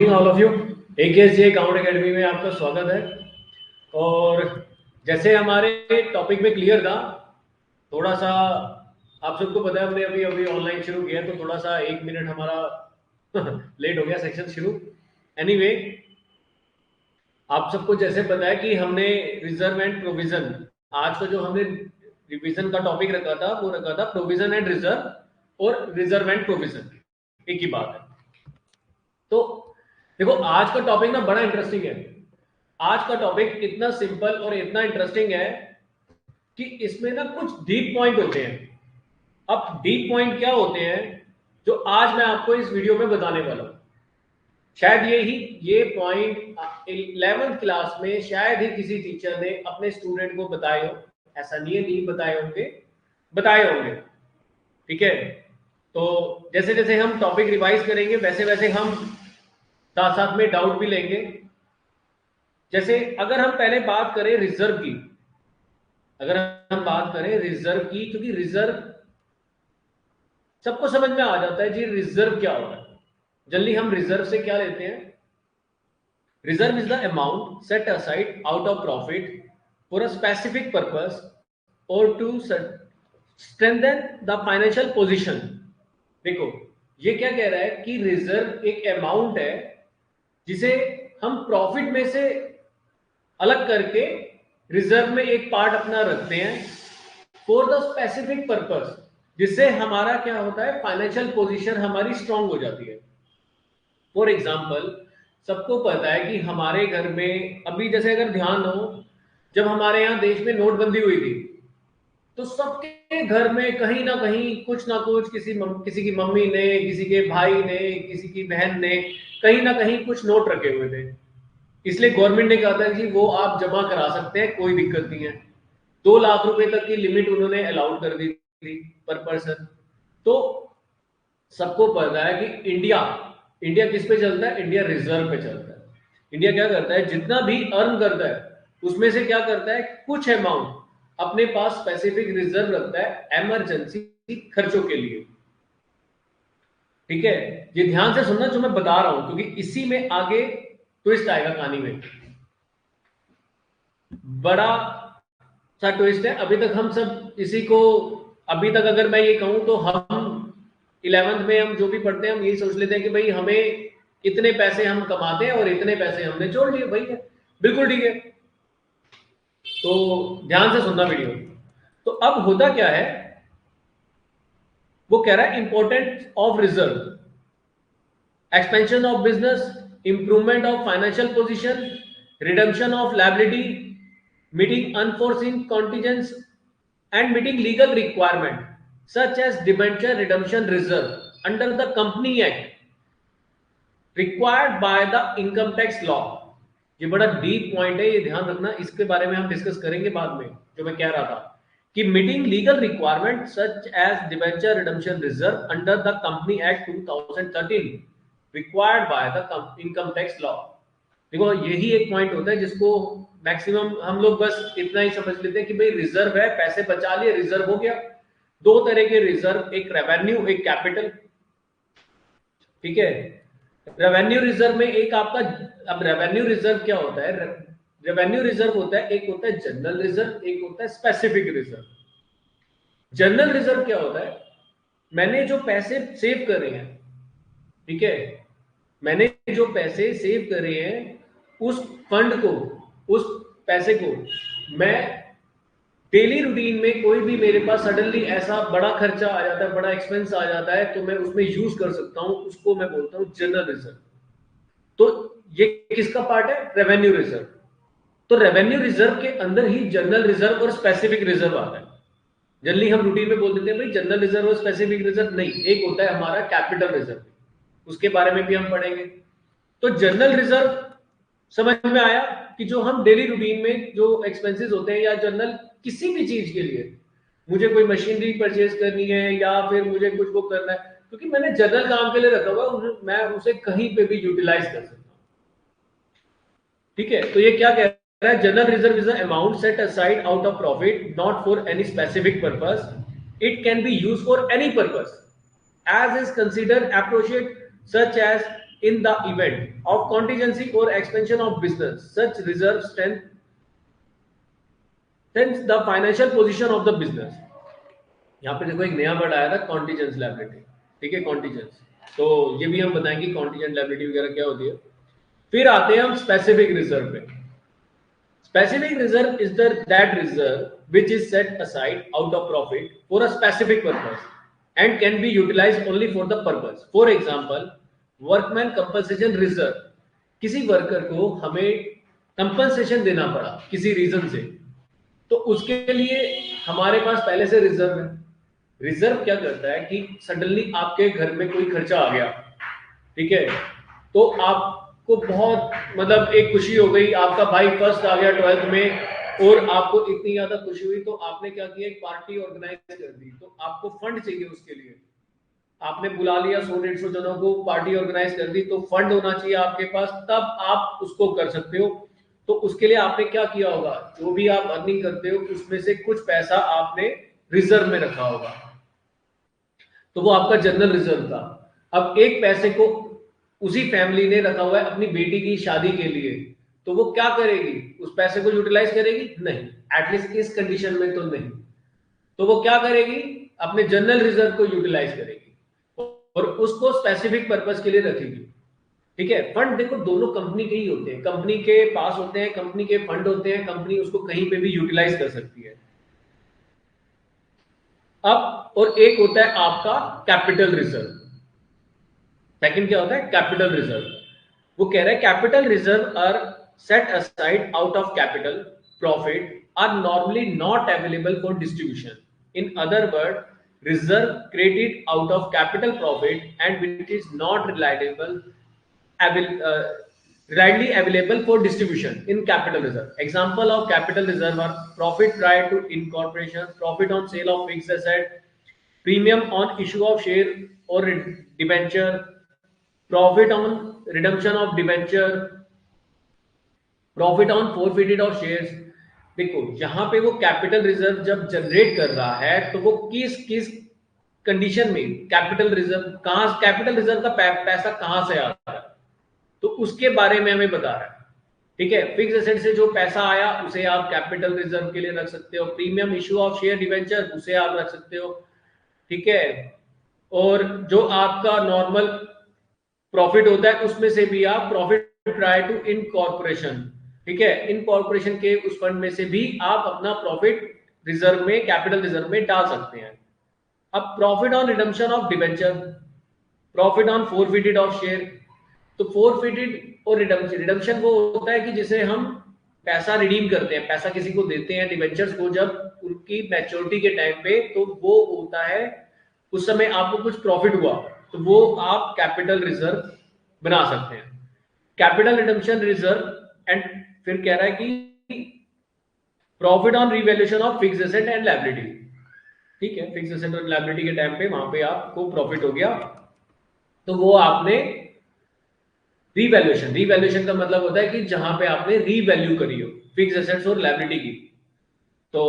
All of you AKSJ account academy में आपका स्वागत है। और जैसे हमारे टॉपिक में क्लियर था, थोड़ा सा आप सबको पता है हमने अभी अभी ऑनलाइन शुरू किया तो थोड़ा सा 1 मिनट हमारा लेट हो गया सेक्शन शुरू। एनीवे, आप सबको जैसे पता है कि हमने रिजर्व एंड प्रोविजन, आज का जो हमने रिवीजन का टॉपिक रखा था वो रखा था प्रोविजन एंड रिजर्व और रिजर्व एंड प्रोविजन, एक ही बात है। तो देखो, आज का टॉपिक ना बड़ा इंटरेस्टिंग है। आज का टॉपिक इतना सिंपल और इतना इंटरेस्टिंग है कि इसमें ना कुछ डीप पॉइंट होते हैं। अब डीप पॉइंट क्या होते हैं जो आज मैं आपको इस वीडियो में बताने वाला हूं। शायद ये पॉइंट 11th क्लास में शायद ही किसी टीचर ने अपने स्टूडेंट को बताए हो। ऐसा नहीं बताए होंगे, बताए होंगे। ठीक है, तो जैसे जैसे हम टॉपिक रिवाइज करेंगे वैसे वैसे हम साथ साथ में डाउट भी लेंगे। जैसे अगर हम पहले बात करें रिजर्व की, अगर हम बात करें रिजर्व की, क्योंकि रिजर्व सबको समझ में आ जाता है जी रिजर्व क्या होता है। जल्दी हम रिजर्व से क्या लेते हैं? Reserve is the amount set aside out of profit for a specific purpose और to strengthen the financial position. देखो, ये क्या कह रहा है कि रिजर्व एक अमाउंट है जिसे हम प्रॉफिट में से अलग करके रिजर्व में एक पार्ट अपना रखते हैं फॉर द स्पेसिफिक पर्पस, जिससे हमारा क्या होता है, फाइनेंशियल पोजीशन हमारी स्ट्रांग हो जाती है। फॉर एग्जाम्पल, सबको पता है कि हमारे घर में अभी जैसे अगर ध्यान हो, जब हमारे यहाँ देश में नोटबंदी हुई थी तो सबके घर में कहीं ना कुछ किसी की मम्मी ने, किसी के भाई ने, किसी की बहन ने कहीं ना कहीं कुछ नोट रखे हुए थे। इसलिए गवर्नमेंट ने कहा था कि जी वो आप जमा करा सकते हैं, कोई दिक्कत नहीं है। 2 लाख रुपए तक की लिमिट उन्होंने अलाउड कर दी थी पर पर्सन। तो सबको पता है कि इंडिया इंडिया किस पे चलता है? इंडिया रिजर्व पे चलता है। इंडिया क्या करता है, जितना भी अर्न करता है उसमें से क्या करता है, कुछ अमाउंट अपने पास स्पेसिफिक रिजर्व रखता है इमरजेंसी खर्चों के लिए। ठीक है, ये ध्यान से सुनना जो मैं बता रहा हूं, क्योंकि इसी में आगे ट्विस्ट आएगा कहानी में। बड़ा सा ट्विस्ट है। अभी तक हम सब इसी को, अभी तक अगर मैं ये कहूं तो हम 11th में हम जो भी पढ़ते हैं हम यही सोच लेते हैं कि भाई हमें इतने पैसे हम कमाते हैं और इतने पैसे हमने जोड़ लिए, भाई है बिल्कुल ठीक है। तो ध्यान से सुनना वीडियो। तो अब होता क्या है, वो कह रहा है importance of reserve, expansion of business, improvement of financial position, reduction of liability, meeting unforeseen contingents, and meeting legal requirement such as debenture redemption reserve under the Company Act required by the income tax law। ये बड़ा deep point है, ये ध्यान रखना, इसके बारे में हम डिस्कस करेंगे बाद में। जो मैं कह रहा था कि meeting legal requirement such as debenture redemption reserve under the company act 2013 required by the income tax law. देखो, यही एक पॉइंट होता है जिसको मैक्सिमम हम लोग बस इतना ही समझ लेते हैं कि भाई रिजर्व है, पैसे बचा लिए, रिजर्व हो गया। 2 तरह के रिजर्व, एक रेवेन्यू, एक कैपिटल। ठीक है, रेवेन्यू रिजर्व में एक आपका, अब रेवेन्यू रिजर्व क्या होता है? रेवेन्यू रिजर्व होता है, एक होता है जनरल रिजर्व, एक होता है स्पेसिफिक रिजर्व। जनरल रिजर्व क्या होता है? मैंने जो पैसे सेव करे हैं, ठीक है, मैंने जो पैसे सेव करे हैं उस फंड को, उस पैसे को मैं डेली रूटीन में कोई भी मेरे पास सडनली ऐसा बड़ा खर्चा आ जाता है, बड़ा एक्सपेंस आ जाता है तो मैं उसमें यूज कर सकता हूं, उसको मैं बोलता हूं जनरल रिजर्व। तो ये किसका पार्ट है? Revenue reserve. तो रेवेन्यू रिजर्व के अंदर ही जनरल रिजर्व और स्पेसिफिक रिजर्व आता है। जनरली हम रूटीन में बोल देते हैं भाई जनरल रिजर्व और स्पेसिफिक रिजर्व, नहीं, एक होता है हमारा कैपिटल रिजर्व, उसके बारे में भी हम पढ़ेंगे। तो जनरल रिजर्व समझ में आया कि जो हम डेली रूटीन में जो एक्सपेंसेस होते हैं या जनरल किसी भी चीज के लिए, मुझे कोई मशीनरी परचेज करनी है या फिर मुझे कुछ वो करना है, क्योंकि मैंने जनरल काम के लिए रखा हुआ, मैं उसे कहीं पे भी यूटिलाइज कर सकता हूँ। ठीक है, तो ये क्या कह रहा है? General reserve is amount set aside out of profit not for any specific purpose, it can be use for any purpose as is considered appropriate such as in the event of contingency or expansion of business. Such reserve strengthens the financial position of the business. यहाँ पे देखो एक नया word आया था, कॉन्टीजेंस liability. ठीक है, कॉन्टीजेंस, तो ये भी हम बताएंगे कॉन्टीजेंट लायबिलिटी वगैरह क्या होती है। फिर आते हैं हम स्पेसिफिक रिजर्व पे। Specific reserve is that reserve which is set aside out of profit for a specific purpose and can be utilized only for the purpose. For example, workman compensation reserve, किसी worker को हमें compensation देना पड़ा किसी reason से, तो उसके लिए हमारे पास पहले से रिजर्व है। रिजर्व क्या करता है कि सडनली आपके घर में कोई खर्चा आ गया, ठीक है, तो आपको बहुत मतलब एक खुशी हो गई, आपका भाई फर्स्ट आ गया 12th में और आपको इतनी ज्यादा खुशी हुई, तो आपने क्या किया, एक पार्टी ऑर्गेनाइज कर दी। तो आपको फंड चाहिए उसके लिए, आपने बुला लिया 100-150 जनों को, पार्टी ऑर्गेनाइज कर दी, तो फंड होना चाहिए आपके पास, तब आप उसको कर सकते हो। तो उसके लिए आपने क्या किया होगा, जो भी आप अर्निंग करते हो उसमें से कुछ पैसा आपने रिजर्व में रखा होगा, तो वो आपका जनरल रिजर्व था। अब एक पैसे को उसी फैमिली ने रखा हुआ है अपनी बेटी की शादी के लिए, तो वो क्या करेगी, उस पैसे को यूटिलाइज करेगी? नहीं, एटलीस्ट इस कंडीशन में तो नहीं। तो वो क्या करेगी, अपने जनरल रिजर्व को यूटिलाइज करेगी और उसको स्पेसिफिक पर्पस के लिए रखेगी। ठीक है, फंड देखो दोनों कंपनी के ही होते हैं, कंपनी के पास होते हैं, कंपनी के फंड होते हैं, कंपनी उसको कहीं पे भी यूटिलाइज कर सकती है। अब और एक होता है आपका कैपिटल रिजर्व। सेकंड क्या होता है, कैपिटल रिजर्व। वो कह रहा है capital reserve are set aside out of capital profit are normally not available for distribution. In other word, reserve created out of capital profit and which is not readily available for distribution in capital reserve. Example of capital reserve are profit prior to incorporation, profit on sale of fixed asset, premium on issue of share or debenture, profit on redemption of debenture, profit on forfeited of shares. देखो यहां पे वो capital reserve जब generate कर रहा है तो वो किस किस कंडीशन में कैपिटल रिजर्व, कहां कैपिटल रिजर्व का पैसा कहां से आता है, तो उसके बारे में हमें बता रहा है। ठीक है, फिक्स एसेट से जो पैसा आया उसे आप कैपिटल रिजर्व के लिए रख सकते हो, premium issue of share debenture उसे आप रख सकते हो। ठीक है, और जो आपका नॉर्मल प्रॉफिट होता है उसमें से भी आप प्रॉफिट प्रायर टू इनकॉर्पोरेशन, ठीक है, इनकॉर्पोरेशन के उस फंड में से भी आप अपना प्रॉफिट रिजर्व में, कैपिटल रिजर्व में डाल सकते हैं। अब profit on redemption of debenture, profit on forfeited of share, तो फोरफिटेड और रिडम्पशन वो होता है कि जिसे हम पैसा रिडीम करते हैं, पैसा किसी को देते हैं डिबेंचर्स को जब उनकी मैच्योरिटी के टाइम पे, तो वो होता है उस समय आपको कुछ प्रॉफिट हुआ, तो वो आप कैपिटल रिजर्व बना सकते हैं, कैपिटल रिडम्पशन रिजर्व। एंड फिर कह रहा है कि profit on revaluation of fixed asset and liability. ठीक है, फिक्स्ड एसेट और लायबिलिटी के टाइम पे वहां पे आपको प्रॉफिट हो गया, तो वो आपने रीवैल्यूएशन, रीवैल्यूएशन का मतलब होता है कि जहां पे आपने रीवैल्यू करी हो फिक्स्ड एसेट्स और लायबिलिटी की, तो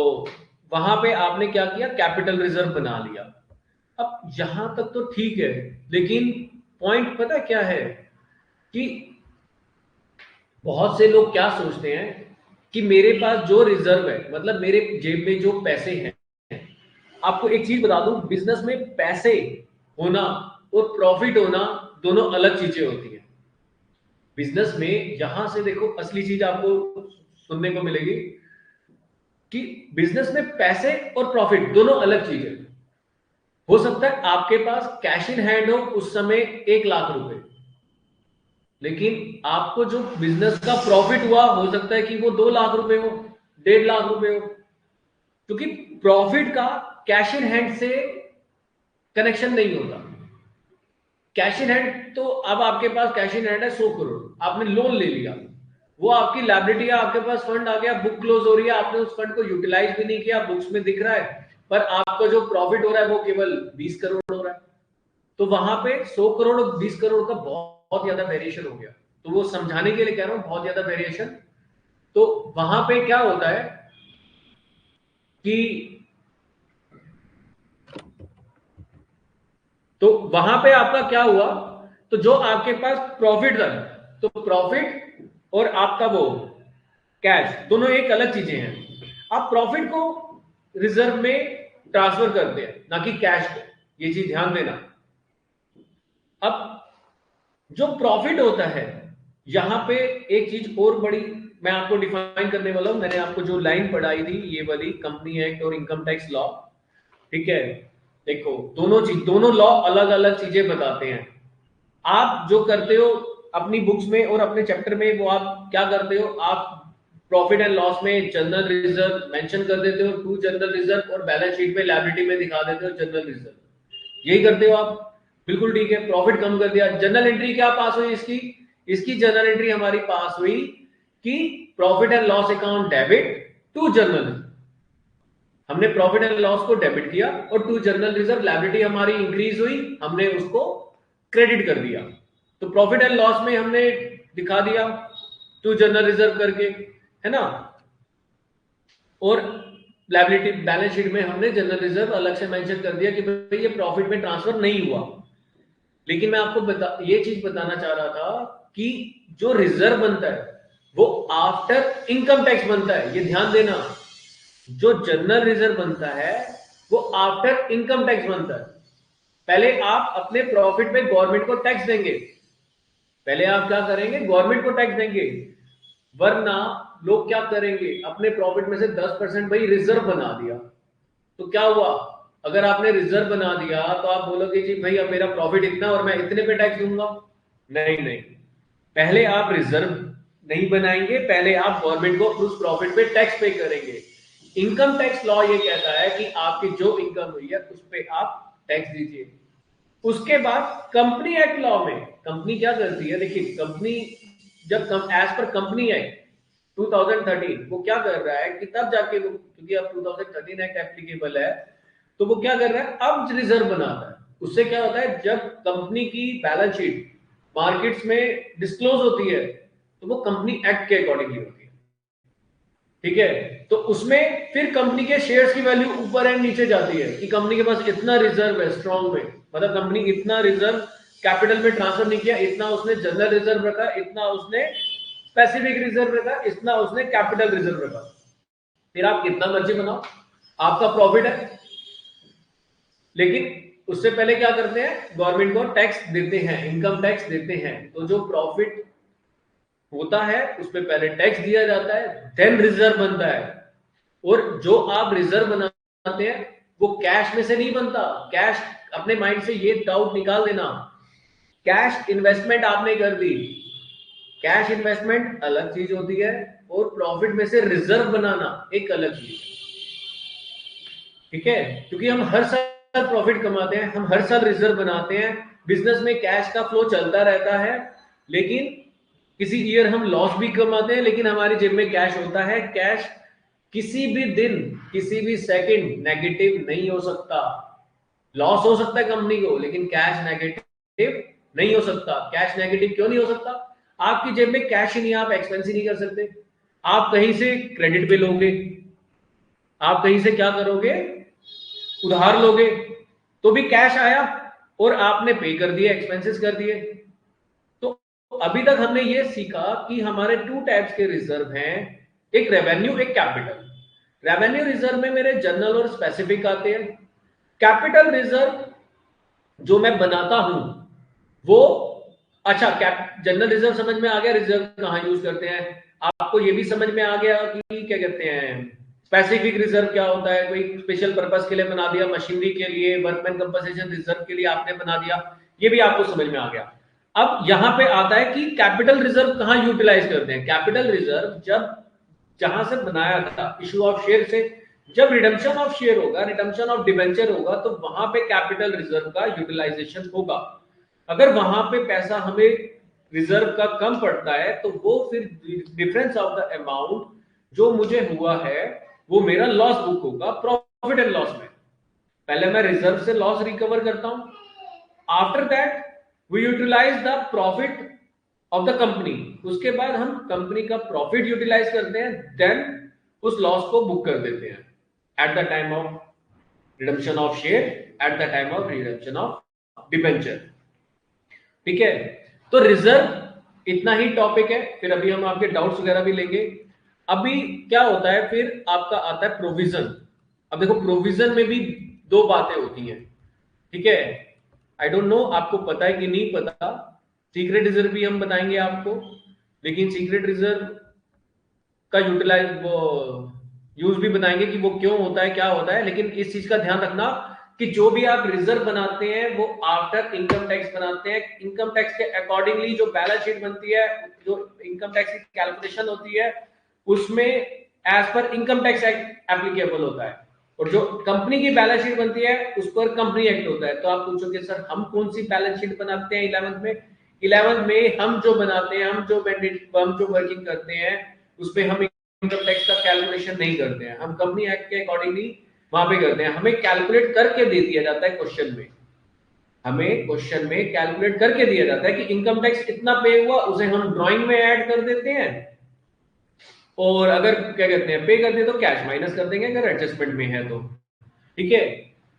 वहां पे आपने क्या किया, कैपिटल रिजर्व बना लिया। अब यहां तक तो ठीक है, लेकिन पॉइंट पता क्या है कि बहुत से लोग क्या सोचते हैं कि मेरे पास जो रिजर्व है, मतलब मेरे जेब में जो पैसे हैं, आपको एक चीज बता दूं, बिजनेस में पैसे होना और प्रॉफिट होना दोनों अलग चीजें होती हैं। बिजनेस में यहां से देखो असली चीज आपको सुनने को मिलेगी कि बिजनेस में पैसे और प्रॉफिट दोनों अलग चीज है। हो सकता है आपके पास कैश इन हैंड हो उस समय 1 लाख रुपए, लेकिन आपको जो बिजनेस का प्रॉफिट हुआ हो सकता है कि वो 2 लाख रुपए हो, 1.5 लाख रुपए हो, क्योंकि प्रॉफिट का कैश इन हैंड से कनेक्शन नहीं होता। कैश इन हैंड तो अब आपके पास कैश इन हैंड है 100 करोड़, आपने लोन ले लिया, वो आपकी लायबिलिटी है, आपके पास फंड आ गया, बुक क्लोज हो रही है, आपने उस फंड को यूटिलाइज भी नहीं किया, बुक्स में दिख रहा है, पर आपका जो प्रॉफिट हो रहा है वो केवल 20 करोड़ हो रहा है। तो वहां पे 100 करोड़ और 20 करोड़ का बहुत ज्यादा वेरिएशन हो गया। तो वो समझाने के लिए कह रहा हूं, बहुत ज्यादा वेरिएशन। तो वहां पे क्या होता है कि तो वहां पे आपका क्या हुआ तो जो आपके पास प्रॉफिट था, तो प्रॉफिट और आपका वो कैश दोनों एक अलग चीजें हैं। आप प्रॉफिट को रिजर्व में ट्रांसफर करते हैं, ना कि कैश को, ये चीज ध्यान देना। अब जो प्रॉफिट होता है, यहां पे एक चीज और बड़ी मैं आपको डिफाइन करने वाला हूं। मैंने आपको जो लाइन पढ़ाई थी, ये वाली कंपनी एक्ट और इनकम टैक्स लॉ, ठीक है, देखो दोनों लॉ अलग अलग चीजें बताते हैं। आप जो करते हो अपनी बुक्स में और अपने चैप्टर में, वो आप क्या करते हो, आप प्रॉफिट एंड लॉस में जनरल रिजर्व मेंशन कर देते हो, टू जनरल रिजर्व, और बैलेंस शीट में लायबिलिटी में दिखा देते हो जनरल रिजर्व। यही करते हो आप, बिल्कुल ठीक है। प्रॉफिट कम कर दिया, जनरल एंट्री क्या पास हुई इसकी, इसकी जनरल एंट्री हमारी पास हुई कि profit and loss account debit to general, हमने प्रॉफिट एंड लॉस को डेबिट किया, और टू जनरल रिजर्व लायबिलिटी हमारी इंक्रीज हुई, हमने उसको क्रेडिट कर दिया। तो प्रॉफिट एंड लॉस में हमने दिखा दिया टू जनरल रिजर्व करके, है ना, और लायबिलिटी बैलेंस शीट में हमने जनरल रिजर्व अलग से मेंशन कर दिया कि भाई ये प्रॉफिट में ट्रांसफर नहीं हुआ। लेकिन मैं आपको ये चीज बताना चाह रहा था कि जो रिजर्व बनता है वो आफ्टर इनकम टैक्स बनता है, ये ध्यान देना। जो जनरल रिजर्व बनता है वो आफ्टर इनकम टैक्स बनता है। पहले आप अपने प्रॉफिट में गवर्नमेंट को टैक्स देंगे, पहले आप क्या करेंगे, गवर्नमेंट को टैक्स देंगे। वरना लोग क्या करेंगे, अपने प्रॉफिट में से 10% भाई रिजर्व बना दिया, तो क्या हुआ, अगर आपने रिजर्व बना दिया तो आप बोलोगे जी भाई अब मेरा प्रॉफिट इतना और मैं इतने पे टैक्स दूंगा। नहीं नहीं, पहले आप रिजर्व नहीं बनाएंगे, पहले आप गवर्नमेंट को उस प्रॉफिट पे टैक्स पे करेंगे। इनकम टैक्स लॉ ये कहता है कि आपकी जो इनकम हुई है उस पे आप टैक्स दीजिए। उसके बाद कंपनी एक्ट लॉ में कंपनी क्या करती है, देखिए कंपनी जब एज पर कंपनी एक्ट 2013 वो क्या कर रहा है कि तब जाके वो, क्योंकि अब 2013 एक्ट एप्लीकेबल है, तो वो क्या कर रहा है, अब रिजर्व बनाता है। उससे क्या होता है, जब कंपनी की बैलेंस शीट मार्केट्स में डिस्क्लोज होती है तो वो कंपनी एक्ट के अकॉर्डिंगली होती है, ठीक है। तो उसमें फिर कंपनी के शेयर्स की वैल्यू ऊपर एंड नीचे जाती है कि कंपनी के पास इतना रिजर्व है स्ट्रॉन्ग में, मतलब कंपनी इतना रिजर्व कैपिटल में ट्रांसफर नहीं किया, इतना उसने जनरल रिजर्व रखा, इतना उसने स्पेसिफिक रिजर्व रखा, इतना उसने कैपिटल रिजर्व रखा। फिर आप कितना मर्जी बनाओ, आपका प्रॉफिट है। लेकिन उससे पहले क्या करते हैं, गवर्नमेंट को टैक्स देते हैं, इनकम टैक्स देते हैं। तो जो प्रॉफिट होता है उस पर पहले टैक्स दिया जाता है, देन रिजर्व बनता है। और जो आप रिजर्व बनाते हैं वो कैश में से नहीं बनता। कैश, अपने माइंड से ये डाउट निकाल देना, कैश इन्वेस्टमेंट आपने कर दी, कैश इन्वेस्टमेंट अलग चीज होती है, और प्रॉफिट में से रिजर्व बनाना एक अलग चीज है, ठीक है। क्योंकि हम हर साल प्रॉफिट कमाते हैं, हम हर साल रिजर्व बनाते हैं, बिजनेस में कैश का फ्लो चलता रहता है। लेकिन किसी ईयर हम लॉस भी कमाते हैं, लेकिन हमारी जेब में कैश होता है। कैश किसी भी दिन, किसी भी सेकंड नेगेटिव नहीं हो सकता। लॉस हो सकता है कंपनी को, लेकिन कैश नेगेटिव नहीं हो सकता। कैश नेगेटिव क्यों नहीं हो सकता, आपकी जेब में कैश ही नहीं, आप एक्सपेंस ही नहीं कर सकते। आप कहीं से क्रेडिट पे लोगे, आप कहीं से क्या करोगे, उधार लोगे, तो भी कैश आया और आपने पे कर दिए, एक्सपेंसेस कर दिए। तो अभी तक हमने ये सीखा कि हमारे टू टाइप्स के रिजर्व हैं, एक रेवेन्यू, एक कैपिटल। रेवेन्यू रिजर्व में मेरे जनरल और स्पेसिफिक आते हैं। कैपिटल रिजर्व जो मैं बनाता हूं वो, अच्छा जनरल रिजर्व समझ में आ गया, रिजर्व कहां यूज करते हैं। आपको ये भी समझ में आ गया कि क्या कहते हैं स्पेसिफिक रिजर्व क्या होता है, कोई स्पेशल पर्पस के लिए बना दिया, मशीनरी के लिए, वर्कमैन कंपनसेशन रिजर्व के लिए आपने बना दिया, ये भी आपको समझ में आ गया। अब यहां पे आता है कि कैपिटल रिजर्व कहां यूटिलाइज करते हैं। कैपिटल रिजर्व जब जहां से बनाया था, इशू ऑफ शेयर से, जब रिडम्पशन ऑफ शेयर होगा, रिडम्पशन ऑफ डिबेंचर होगा, तो वहां पे कैपिटल रिजर्व का यूटिलाइजेशन होगा। अगर वहां पे पैसा हमें रिजर्व का कम पड़ता है तो वो फिर डिफरेंस ऑफ द अमाउंट जो मुझे हुआ है वो मेरा लॉस बुक होगा प्रॉफिट एंड लॉस में। पहले मैं रिजर्व से लॉस रिकवर करता हूं, after that we utilise the profit of the company. उसके बाद हम कंपनी का प्रॉफिट यूटिलाइज करते हैं, देन उस लॉस को बुक कर देते हैं at the time of redemption of share, at the time of redemption of debenture. ठीक है, तो रिजर्व इतना ही टॉपिक है, फिर अभी हम आपके डाउट्स वगैरह भी लेंगे। अभी क्या होता है, फिर आपका आता है प्रोविजन। अब देखो प्रोविजन में भी दो बातें होती हैं, ठीक है। आई डोंट नो आपको पता है कि नहीं पता, सीक्रेट रिजर्व भी हम बताएंगे आपको, लेकिन सीक्रेट रिजर्व का यूटिलाइज वो यूज भी बताएंगे कि वो क्यों होता है, क्या होता है। लेकिन इस चीज का ध्यान रखना कि जो भी आप रिजर्व बनाते हैं वो आफ्टर इनकम टैक्स बनाते हैं। इनकम टैक्स के अकॉर्डिंगली जो बैलेंस शीट बनती है, जो इनकम टैक्स की कैलकुलेशन होती है, उसमें as per income tax act applicable होता है, और जो कंपनी की बैलेंस शीट बनती है उस पर कंपनी एक्ट होता है। तो आप पूछोगे सर हम कौन सी बैलेंस शीट बनाते हैं 11th में? 11th में हम जो बनाते हैं, हम जो वर्किंग करते हैं, उसपे हम इनकम टैक्स का कैलकुलेशन नहीं करते हैं, हम कंपनी एक्ट के अकॉर्डिंगली वहां पे करते हैं। हमें कैलकुलेट करके दे दिया जाता है क्वेश्चन में, हमें क्वेश्चन में कैलकुलेट करके दिया जाता है कि इनकम टैक्स इतना पे हुआ, उसे हम ड्राइंग में ऐड कर देते हैं, और अगर क्या कहते हैं पे कर दे तो कैश माइनस कर देंगे अगर एडजस्टमेंट में है तो, ठीक है।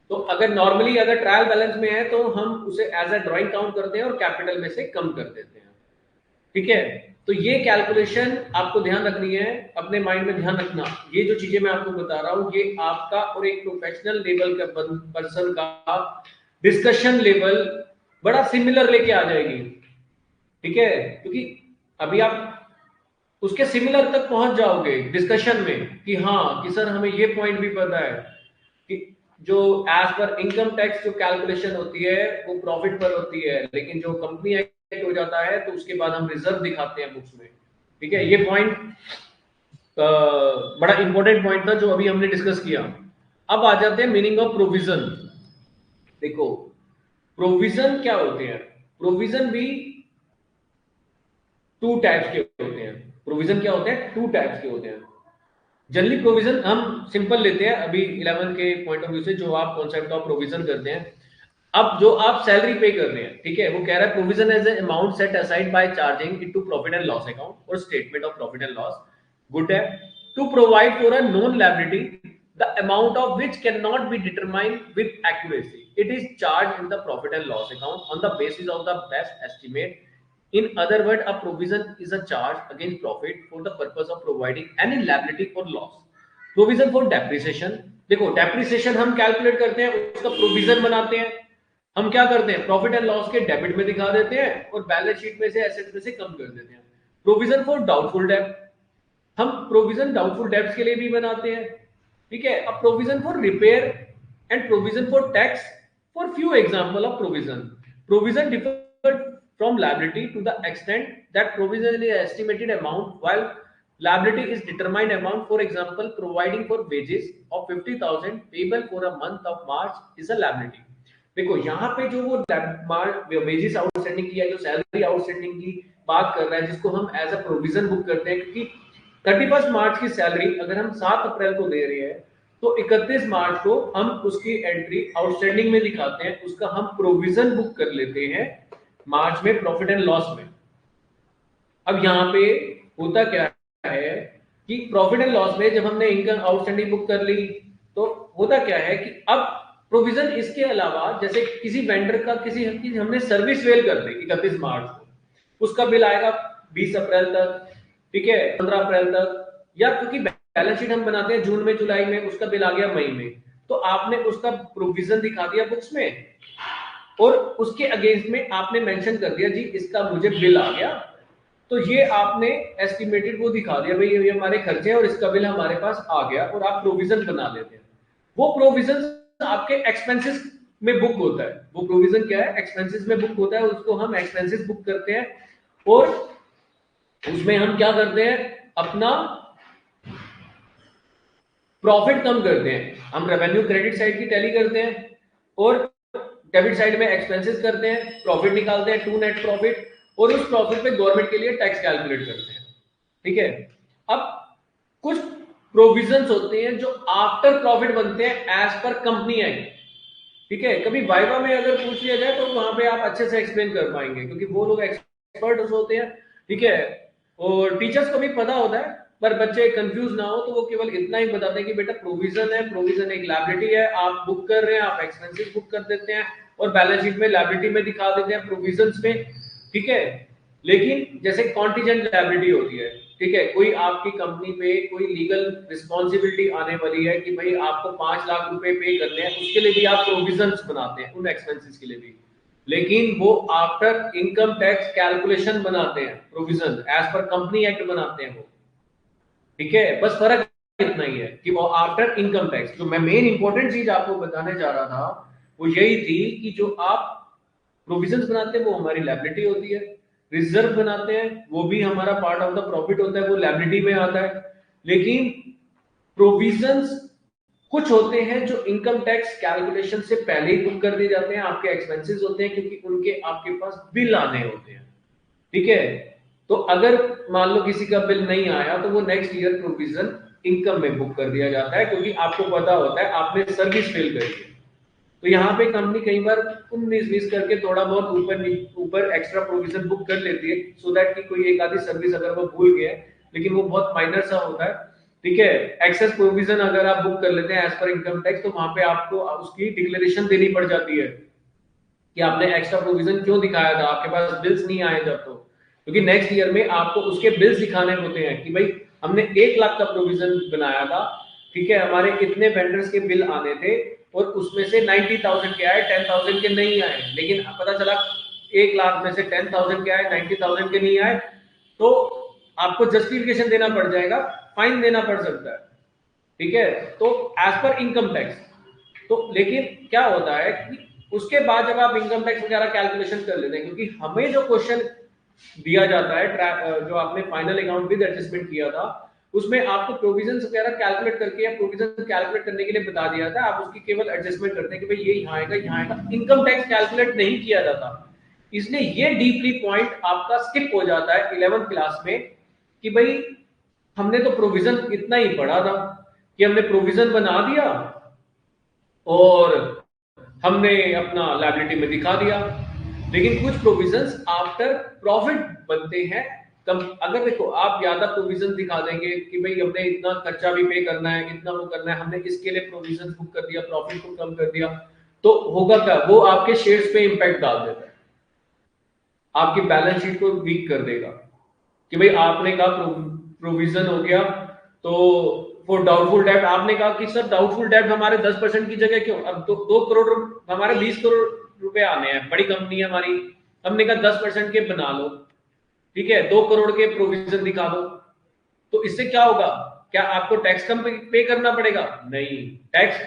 तो अगर नॉर्मली अगर ट्रायल बैलेंस में है तो हम उसे एज अ ड्राइंग काउंट करते हैं और कैपिटल में से कम कर देते हैं, ठीक है। तो ये कैलकुलेशन आपको ध्यान रखनी है, अपने माइंड में ध्यान रखना। ये जो चीजें मैं आपको बता रहा हूं ये आपका और एक प्रोफेशनल लेवल का पर्सन का डिस्कशन लेवल बड़ा सिमिलर लेके आ जाएगी, ठीक है। क्योंकि अभी आप उसके सिमिलर तक पहुंच जाओगे डिस्कशन में कि हाँ कि सर हमें ये पॉइंट भी पता है कि जो एज पर इनकम टैक्स जो कैलकुलेशन होती है वो प्रॉफिट पर होती है, लेकिन जो कंपनी एक्ट हो जाता है तो उसके बाद हम रिजर्व दिखाते हैं बुक्स में, ठीक है। ये पॉइंट बड़ा इंपॉर्टेंट पॉइंट था जो अभी हमने डिस्कस किया। अब आ जाते हैं मीनिंग ऑफ प्रोविजन। देखो प्रोविजन क्या होते हैं, प्रोविजन भी टू टाइप्स के होते हैं। प्रोविजन क्या होते हैं, टू टाइप्स के होते हैं। जनरली प्रोविजन हम सिंपल लेते हैं अभी 11 के पॉइंट ऑफ व्यू से, जो आप कॉन्सेप्ट ऑफ प्रोविजन करते हैं। अब जो आप सैलरी पे कर रहे हैं, ठीक है, वो कह रहा है provision as a amount set aside by charging into profit and loss account और statement of profit and loss. Good है। To provide for a known liability the amount of which cannot be determined with accuracy, it is charge in the profit and loss account on the basis of the best estimate. In other words, a provision is a charge against profit for the purpose of providing any liability or loss. Provision for depreciation, देखो depreciation हम calculate करते हैं, उसका provision बनाते हैं। हम क्या करते हैं, प्रॉफिट एंड लॉस के डेबिट में दिखा देते हैं और बैलेंस शीट में से एसेट में से कम कर देते हैं। प्रोविजन फॉर डाउटफुल डेब्ट, हम प्रोविजन डाउटफुल डेब्ट्स के लिए भी बनाते हैं, ठीक है। अब provision for repair and provision for tax for few example of provision. Provision differ from liability to the extent that provision is estimated amount while liability is determined amount. For example, providing for wages of 50,000 payable for a month of March is a liability. देखो यहाँ पे जो वो wages outstanding की या जो salary outstanding की बात कर रहा है, जिसको हम एज अ प्रोविजन बुक करते हैं, क्योंकि 31 मार्च की सैलरी अगर हम 7 अप्रैल को दे रहे हैं तो 31 मार्च को हम उसकी एंट्री आउटस्टैंडिंग में दिखाते हैं, उसका हम प्रोविजन बुक कर लेते हैं मार्च में प्रॉफिट एंड लॉस में। अब यहां पे होता क्या है कि प्रॉफिट एंड लॉस में जब हमने इनकम आउटस्टैंडिंग बुक कर ली तो होता क्या है कि अब प्रोविजन इसके अलावा जैसे किसी वेंडर का किसी हमने सर्विस वेल कर दी 31 मार्च को, उसका बिल आएगा 20 अप्रैल तक, ठीक है, 15 अप्रैल तक, या क्योंकि बैलेंस शीट हम बनाते हैं जून में जुलाई में, उसका बिल आ गया मई में, तो आपने उसका प्रोविजन दिखा दिया बुक्स में और उसके अगेंस्ट में आपने मेंशन कर दिया जी इसका मुझे बिल आ गया, तो ये आपने एस्टिमेटेड वो दिखा दिया भाई ये हमारे खर्चे हैं और इसका बिल हमारे पास आ गया, और आप प्रोविजन बना लेते हैं। वो प्रोविजन आपके एक्सपेंसेस में बुक होता है, वो प्रोविजन क्या है, एक्सपेंसेस में बुक होता है, उसको हम एक्सपेंसेस बुक करते हैं और उसमें हम क्या करते हैं, अपना प्रॉफिट कम करते हैं। हम रेवेन्यू क्रेडिट साइड की टैली करते हैं और डेबिट साइड में एक्सपेंसेस करते हैं, प्रॉफिट निकालते हैं, टू नेट प्रॉफिट, और उस प्रॉफिट पे गवर्नमेंट के लिए टैक्स कैलकुलेट करते हैं, ठीक है। अब कुछ प्रोविजंस होते हैं जो आफ्टर प्रॉफिट बनते हैं एज पर कंपनी एक्ट, ठीक है। कभी वाइवा में अगर पूछ लिया जाए तो वहां पे आप अच्छे से एक्सप्लेन कर पाएंगे क्योंकि वो लोग एक्सपर्ट होते हैं, ठीक है, और टीचर्स को भी पता होता है, पर बच्चे कंफ्यूज ना हो तो वो केवल इतना ही बताते हैं कि बेटा प्रोविजन है, प्रोविजन एक लायबिलिटी है, आप बुक कर रहे हैं, आप एक्सपेंसेस बुक कर देते हैं और बैलेंस शीट में लायबिलिटी में दिखा देते हैं, प्रोविजंस में ठीक है। लेकिन जैसे कॉन्टीजेंट लायबिलिटी होती है, ठीक है, कोई आपकी कंपनी पे कोई लीगल रिस्पॉन्सिबिलिटी आने वाली है कि भाई आपको 5 लाख रुपए पे करने हैं, उसके लिए भी आप प्रोविजंस बनाते हैं, उन एक्सपेंसेस के लिए भी। लेकिन वो आफ्टर इनकम टैक्स कैलकुलेशन बनाते हैं, प्रोविजन एज पर कंपनी एक्ट बनाते हैं वो, ठीक है। बस फर्क इतना ही है कि वो आफ्टर इनकम टैक्स, जो मैं मेन इंपॉर्टेंट चीज आपको बताने जा रहा था वो यही थी कि जो आप प्रोविजंस बनाते हैं वो हमारी लायबिलिटी होती है, रिजर्व बनाते हैं वो भी हमारा पार्ट ऑफ द प्रॉफिट होता है, वो लायबिलिटी में आता है। लेकिन प्रोविजंस कुछ होते हैं जो इनकम टैक्स कैलकुलेशन से पहले ही बुक कर दिए जाते हैं, आपके एक्सपेंसेस होते हैं, क्योंकि उनके आपके पास बिल आने होते हैं, ठीक है। तो अगर मान लो किसी का बिल नहीं आया तो वो नेक्स्ट ईयर प्रोविजन इनकम में बुक कर दिया जाता है, क्योंकि आपको पता होता है आपने सर्विस फेल करी है। तो यहाँ पे कंपनी कई बार 19-20 करके थोड़ा बहुत ऊपर ऊपर एक्स्ट्रा प्रोविजन बुक कर लेती है, सो दैट कि कोई एक आधी सर्विस अगर वो भूल गए, लेकिन वो बहुत माइनर सा होता है, ठीक है। एक्सेस प्रोविजन अगर आप बुक कर लेते हैं एज पर इनकम टैक्स, तो वहां पे आपको उसकी डिक्लेरेशन देनी पड़ जाती है कि आपने एक्स्ट्रा प्रोविजन क्यों दिखाया था, आपके पास बिल्स नहीं आए जब, तो क्योंकि नेक्स्ट ईयर में आपको उसके बिल्स दिखाने होते हैं कि भाई हमने 1 लाख का प्रोविजन बनाया था, ठीक है, हमारे इतने वेंडर्स के बिल आने थे और उसमें से 90,000 के आए, 10,000 के नहीं आए, लेकिन पता चला 1 लाख में से 10,000 के आए, 90,000 के नहीं आए, तो आपको जस्टिफिकेशन देना पड़ जाएगा, फाइन देना पड़ सकता है, ठीक है। तो एज पर इनकम टैक्स, तो लेकिन क्या होता है कि उसके बाद जब आप इनकम टैक्स वगैरह कैलकुलेशन कर लेते हैं, क्योंकि हमें जो क्वेश्चन दिया जाता है, जो आपने फाइनल अकाउंट विद एडजस्टमेंट किया था, उसमें आपको प्रोविजन वगैरह कैलकुलेट करके या प्रोविजन कैलकुलेट करने के लिए बता दिया था, आप उसकी केवल एडजस्टमेंट करते हैं कि भाई ये यहाँ आएगा, यहाँ आएगा, इनकम टैक्स कैलकुलेट नहीं किया जाता। इसलिए ये डीपली पॉइंट आपका स्किप हो जाता है 11th क्लास में कि भाई हमने तो प्रोविजन इतना ही पढ़ा था कि हमने प्रोविजन बना दिया और हमने अपना लायबिलिटी में दिखा दिया, लेकिन कुछ प्रोविजंस आफ्टर प्रॉफिट बनते हैं। कम अगर देखो आप ज्यादा प्रोविजन दिखा देंगे कि भाई हमने इतना खर्चा भी पे करना है, इतना वो करना है, हमने इसके लिए प्रोविजन बुक कर दिया, प्रॉफिट को कम कर दिया, तो होगा क्या, वो आपके शेयर्स पे इंपैक्ट डाल देता है, आपकी बैलेंस शीट को वीक कर देगा कि भाई आपने कहा प्रोविजन हो गया, तो फॉर डाउटफुल डेब्ट आपने कहा कि सर डाउटफुल डेब्ट हमारे 10% की जगह क्यों, अब 2 करोड़ हमारे 20 करोड़ रुपए आने हैं, बड़ी कंपनी है हमारी, हमने कहा 10% के बना लो, ठीक है, 2 करोड़ के प्रोविजन दिखा दो, तो इससे क्या होगा, क्या आपको टैक्स कम पे करना पड़ेगा? नहीं, टैक्स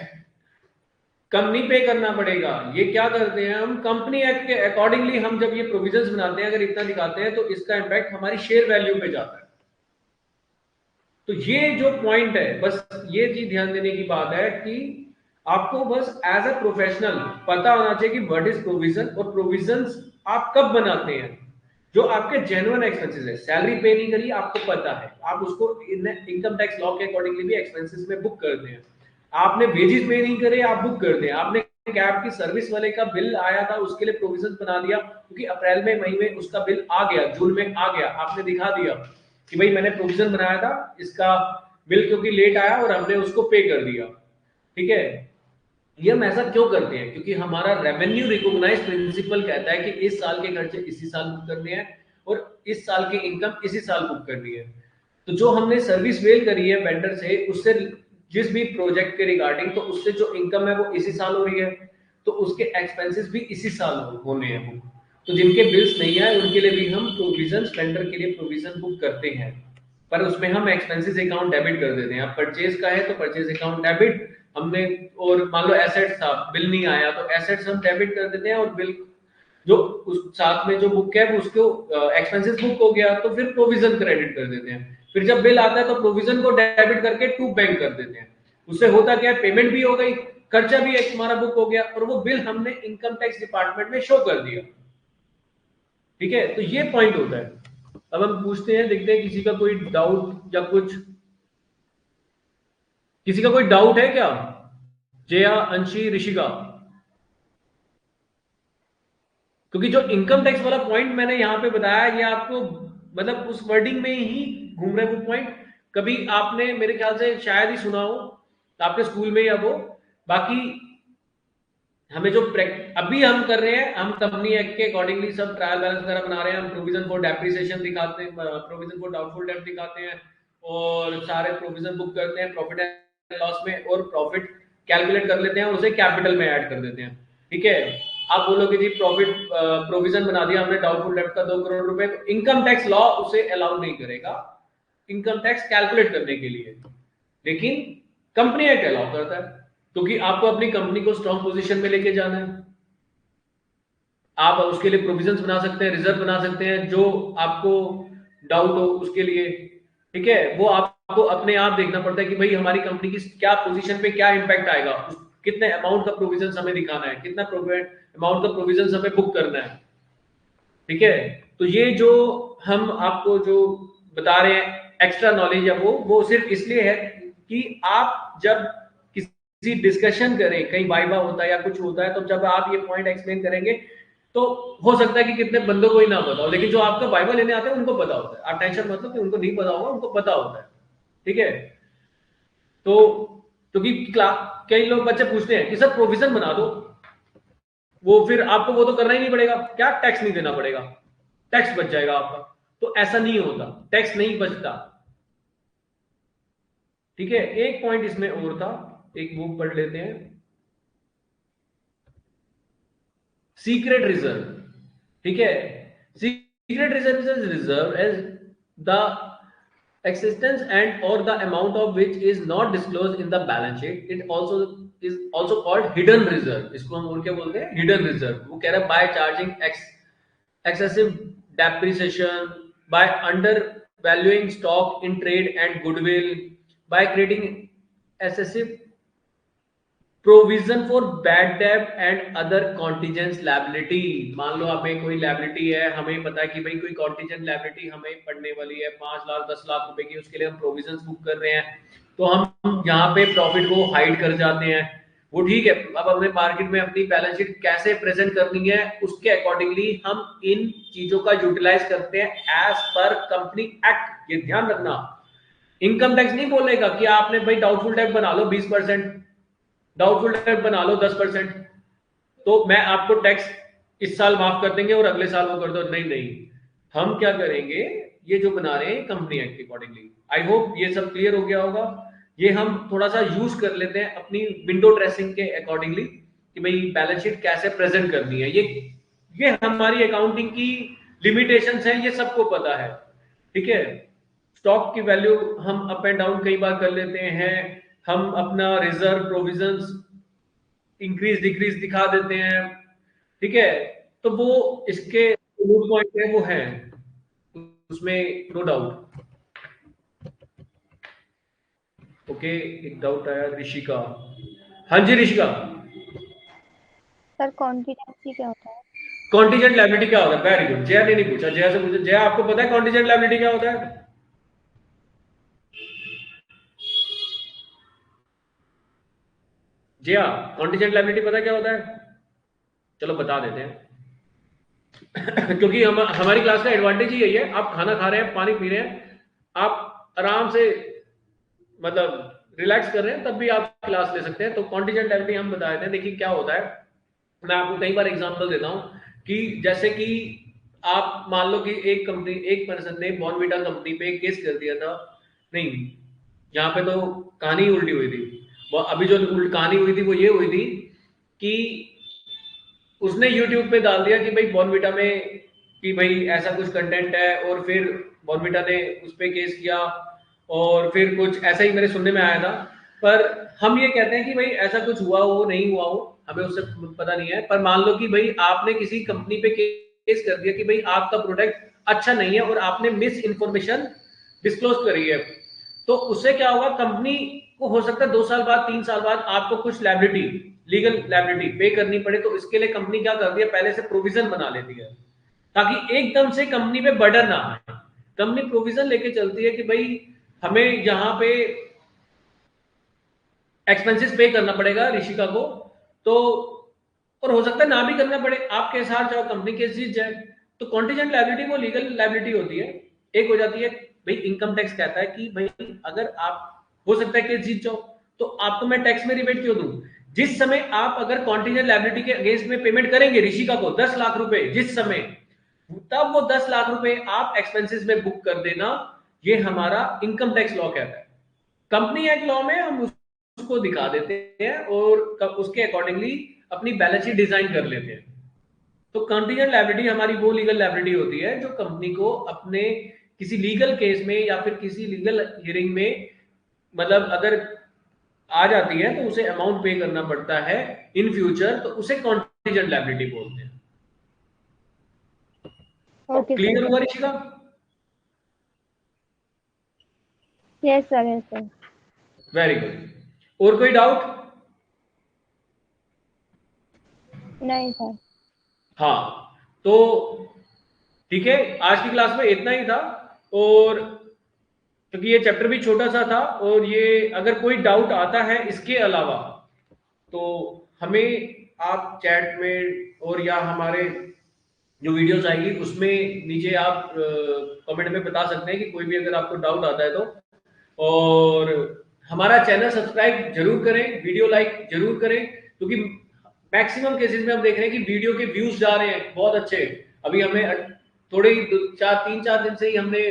कम नहीं पे करना पड़ेगा। ये क्या करते हैं हम, कंपनी एक्ट के अकॉर्डिंगली हम जब ये प्रोविजंस बनाते हैं, अगर इतना दिखाते हैं, तो इसका इम्पैक्ट हमारी शेयर वैल्यू पे जाता है। तो ये जो पॉइंट है, बस ये चीज ध्यान देने की बात है कि आपको बस एज अ प्रोफेशनल पता होना चाहिए कि व्हाट इज प्रोविजन, और प्रोविजंस आप कब बनाते हैं, जो आपके जेन्युइन एक्सपेंसेस है, सैलरी पे नहीं करी आपको पता है, आप उसको इनकम टैक्स लॉ के अकॉर्डिंगली भी एक्सपेंसेस में बुक करते हैं, आपने वेजेस पे नहीं करे आप बुक करते हैं, आपने कैब की सर्विस वाले का बिल आया था उसके लिए प्रोविजन बना दिया, क्योंकि अप्रैल में मई में उसका बिल आ गया, जून में आ गया, आपने दिखा दिया कि भाई मैंने प्रोविजन बनाया था, इसका बिल क्योंकि लेट आया और हमने उसको पे कर दिया, ठीक है। ये हम ऐसा क्यों करते हैं, क्योंकि हमारा रेवेन्यू रिकॉग्नाइज प्रिंसिपल कहता है कि इस साल के खर्चे इसी साल बुक करने हैं और इस साल की इनकम इसी साल बुक करनी है। तो जो हमने सर्विस वेल करी है वेंडर से, उससे जिस भी प्रोजेक्ट के रिगार्डिंग, तो उससे जो इनकम है वो इसी साल हो रही है, तो उसके एक्सपेंसेस भी इसी साल होने हैं बुक। तो जिनके बिल्स नहीं आए उनके लिए भी हम प्रोविजन, वेंडर के लिए प्रोविजन बुक करते हैं, पर उसमें हम एक्सपेंसेस अकाउंट डेबिट कर देते हैं। अब परचेज का है तो परचेज अकाउंट डेबिट हमने, और मान लो एसेट्स था, बिल नहीं आया तो एसेट्स हम डेबिट कर देते हैं, और बिल जो उस साथ में जो बुक है वो उसको एक्सपेंसेस बुक हो गया तो फिर प्रोविजन क्रेडिट कर देते हैं। फिर जब बिल आता है तो प्रोविजन को डेबिट करके टू बैंक कर देते हैं। उससे होता क्या है, पेमेंट भी हो गई, खर्चा भी एक हमारा बुक हो गया, और वो बिल हमने इनकम टैक्स डिपार्टमेंट में शो कर दिया, ठीक है। तो ये पॉइंट होता है। अब हम पूछते हैं, देखते हैं किसी का कोई डाउट या कुछ, किसी का कोई डाउट है क्या? जया, अंशी, ऋषिका, क्योंकि जो इनकम टैक्स वाला पॉइंट मैंने यहां पे बताया, ये आपको मतलब उस वर्डिंग में ही घूम रहे वो पॉइंट, कभी आपने मेरे ख्याल से शायद ही सुना हो आपके स्कूल में या वो, बाकी हमें जो अभी हम कर रहे हैं, हम कंपनी एक्ट के अकॉर्डिंगली सब ट्रायल बैलेंस वगैरह बना रहे हैं, हम प्रोविजन फॉर डेप्रिसिएशन दिखाते हैं, प्रोविजन फॉर डाउटफुल डेट दिखाते हैं, और सारे प्रोविजन बुक करते हैं प्रॉफिट एंड लॉस में, और प्रॉफिट कैलकुलेट कर लेते हैं और उसे कैपिटल में ऐड कर देते हैं। ठीक है, आप बोलोगे जी प्रॉफिट प्रोविजन बना दिया हमने डाउटफुल डेट का 2 करोड़ रुपए, तो इनकम टैक्स लॉ उसे अलाउ नहीं करेगा इनकम टैक्स कैलकुलेट करने के लिए, लेकिन कंपनी एक्ट अलाउ करता है, क्योंकि आपको अपनी कंपनी को स्ट्रॉन्ग पोजीशन में लेके जाना है। आप उसके लिए प्रोविजंस बना सकते हैं, रिजर्व बना सकते हैं, जो आपको डाउट हो उसके लिए। ठीक है, वो आपको अपने आप देखना पड़ता है कि भाई हमारी कंपनी की क्या पोजीशन पे क्या इंपैक्ट आएगा, कितने अमाउंट का प्रोविजन हमें दिखाना है, कितना अमाउंट का प्रोविजन हमें बुक करना है। ठीक है, तो ये जो हम आपको जो बता रहे हैं एक्स्ट्रा नॉलेज है, वो सिर्फ इसलिए है कि आप जब किसी डिस्कशन करें, कहीं वाइवा होता है या कुछ होता है, तो जब आप ये पॉइंट एक्सप्लेन करेंगे तो हो सकता है कि कितने बंदों को ही ना पता हो, लेकिन जो आपका वाइवा लेने आते हैं उनको पता होता है। आप टेंशन मतलब कि उनको नहीं पता होगा, उनको पता होता है। ठीक है, तो क्योंकि कई लोग बच्चे पूछते हैं कि सर प्रोविजन बना दो, वो फिर आपको वो तो करना ही नहीं पड़ेगा, क्या टैक्स नहीं देना पड़ेगा, टैक्स बच जाएगा आपका। तो ऐसा नहीं होता, टैक्स नहीं बचता। ठीक है, एक पॉइंट इसमें और था, एक बुक पढ़ लेते हैं, सीक्रेट रिजर्व। ठीक है, secret reserve is reserve as the existence and or the amount of which is not disclosed in the balance sheet, it also is also called hidden reserve। इसको हम और क्या बोलते हैं, hidden reserve। वो कह रहा है by charging excessive depreciation, by undervaluing stock in trade and goodwill, by creating excessive provision for bad debt and other contingent liability. मान लो हमें कोई लायबिलिटी है, हमें पता है कि भाई कोई कॉन्टीजेंट लायबिलिटी हमें पड़ने वाली है 5 लाख 10 लाख रुपए की, उसके लिए हम प्रोविजन बुक कर रहे हैं, तो हम यहाँ पे प्रॉफिट को हाइड कर जाते हैं। वो ठीक है, अब अपने मार्केट में अपनी बैलेंस शीट कैसे प्रेजेंट करनी है उसके अकॉर्डिंगली हम इन चीजों का यूटिलाइज करते हैं एज पर कंपनी एक्ट। ये ध्यान रखना, इनकम टैक्स नहीं बोलेगा कि आपने भाई डाउटफुल टैक्स बना लो 20%, डाउटफुल डेट बना लो 10%, तो मैं आपको टैक्स इस साल माफ कर देंगे और अगले साल वो कर दो। नहीं नहीं, हम क्या करेंगे, ये जो बना रहे हैं कंपनी एक्ट के अकॉर्डिंगली। आई होप ये सब क्लियर हो गया होगा। ये हम थोड़ा सा यूज कर लेते हैं अपनी विंडो ड्रेसिंग के अकॉर्डिंगली कि भाई बैलेंस शीट कैसे प्रेजेंट करनी है। ये हमारी अकाउंटिंग की लिमिटेशंस हैं, ये सबको पता है। ठीक है, स्टॉक की वैल्यू हम अप एंड डाउन कई बार कर लेते हैं, हम अपना रिजर्व प्रोविजंस इंक्रीज डिक्रीज दिखा देते हैं। ठीक है, तो वो इसके रूट पॉइंट है, वो है उसमें नो डाउट। ओके, एक डाउट आया ऋषिका। हाँ जी ऋषिका। सर कॉन्टिजेंसी क्या होता है? कॉन्टीजेंट लायबिलिटी क्या होता है? वेरी गुड, जया ने नहीं पूछा, जया से पूछा। जया आपको पता है कॉन्टीजेंट लायबिलिटी क्या होता है? जया, कॉन्टीजेंट लायबिलिटी पता क्या होता है? चलो बता देते हैं। क्योंकि हमारी क्लास का एडवांटेज ही यही है, आप खाना खा रहे हैं, पानी पी रहे हैं, आप आराम से मतलब रिलैक्स कर रहे हैं, तब भी आप क्लास ले सकते हैं। तो कॉन्टीजेंट लायबिलिटी हम बता देते हैं। देखिए क्या होता है, मैं आपको कई बार एग्जांपल देता हूं कि जैसे कि आप मान लो कि एक पर्सन ने बॉर्नविटा कंपनी पे एक केस कर दिया था। नहीं, यहाँ पे तो कहानी उल्टी हुई थी। वो अभी जो कहानी हुई थी वो ये हुई थी कि उसने यूट्यूब पे डाल दिया कि भाई बॉर्नविटा में कि भाई ऐसा कुछ कंटेंट है, और फिर बॉर्नविटा ने उस पर केस किया, और फिर कुछ ऐसा ही मेरे सुनने में आया था। पर हम ये कहते हैं कि भाई ऐसा कुछ हुआ हो नहीं हुआ हो हमें उससे पता नहीं है, पर मान लो कि भाई आपने किसी कंपनी पे केस कर दिया कि भाई आपका प्रोडक्ट अच्छा नहीं है और आपने मिस इन्फॉर्मेशन डिस्क्लोज करी है, तो उससे क्या होगा, कंपनी को हो सकता है 2 साल बाद 3 साल बाद आपको कुछ लायबिलिटी, लीगल लायबिलिटी पे करनी पड़े। तो इसके लिए कंपनी क्या करती है, पहले से प्रोविजन बना लेती है ताकि एकदम से कंपनी पे बर्डन ना आए। कंपनी प्रोविजन लेके चलती है कि भाई हमें यहाँ पे एक्सपेंसेस पे करना पड़ेगा ऋषिका को, तो और हो सकता है ना भी करना पड़े, आप केस हार जाओ, कंपनी केस जीत जाए। तो कॉन्टीजेंट लायबिलिटी वो लीगल लायबिलिटी होती है। एक हो जाती है भाई इनकम टैक्स कहता है कि भाई अगर आप हो सकता है केस जीत जाओ, तो आपको मैं टैक्स में रिबेट क्यों दूं? जिस समय आप अगर कॉन्टीजेंट लायबिलिटी के अगेंस्ट में पेमेंट करेंगे ऋषिका को 10 लाख रुपए जिस समय, तब वो 10 लाख रुपए आप एक्सपेंसेस में बुक कर देना। ये हमारा इनकम टैक्स लॉ कहता है। कंपनी एक्ट लॉ में हम उसको दिखा देते हैं और उसके अकॉर्डिंगली अपनी बैलेंस शीट डिजाइन कर लेते हैं। तो कंटीजेंट लायबिलिटी हमारी वो लीगल लायबिलिटी होती है जो कंपनी को अपने किसी लीगल केस में या फिर किसी लीगल हियरिंग में, मतलब अगर आ जाती है तो उसे अमाउंट पे करना पड़ता है इन फ्यूचर, तो उसे कंटीजेंट लायबिलिटी बोलते हैं। Okay sir. क्लियर हुआ Rishika? Yes sir, yes sir. Very good. और कोई डाउट? नहीं सर। हाँ, तो ठीक है, आज की क्लास में इतना ही था। और क्योंकि ये चैप्टर भी छोटा सा था, और ये अगर कोई डाउट आता है इसके अलावा तो हमें आप चैट में और या हमारे जो वीडियोस आएगी उसमें नीचे आप कमेंट में बता सकते हैं कि कोई भी अगर आपको डाउट आता है तो। और हमारा चैनल सब्सक्राइब जरूर करें, वीडियो लाइक जरूर करें, क्योंकि मैक्सिमम केसेस में हम देख रहे हैं कि वीडियो के व्यूज जा रहे हैं बहुत अच्छे। अभी हमें थोड़े ही 3-4 दिन से ही हमने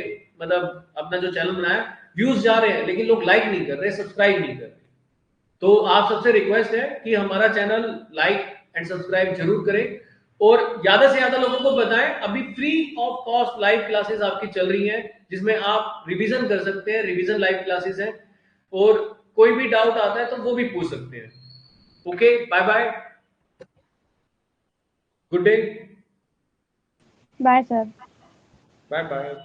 मतलब अपना जो चैनल बनाया, व्यूज जा रहे हैं लेकिन लोग लाइक नहीं कर रहे, सब्सक्राइब नहीं कर रहे। तो आप सबसे रिक्वेस्ट है कि हमारा चैनल लाइक एंड सब्सक्राइब जरूर करें, और ज्यादा से ज्यादा लोगों को बताएं। अभी free of cost live classes आपकी चल रही हैं जिसमें आप रिवीजन कर सकते हैं, रिवीजन लाइव क्लासेस है, और कोई भी डाउट आता है तो वो भी पूछ सकते हैं। Okay, bye bye, good day, bye sir. Bye bye.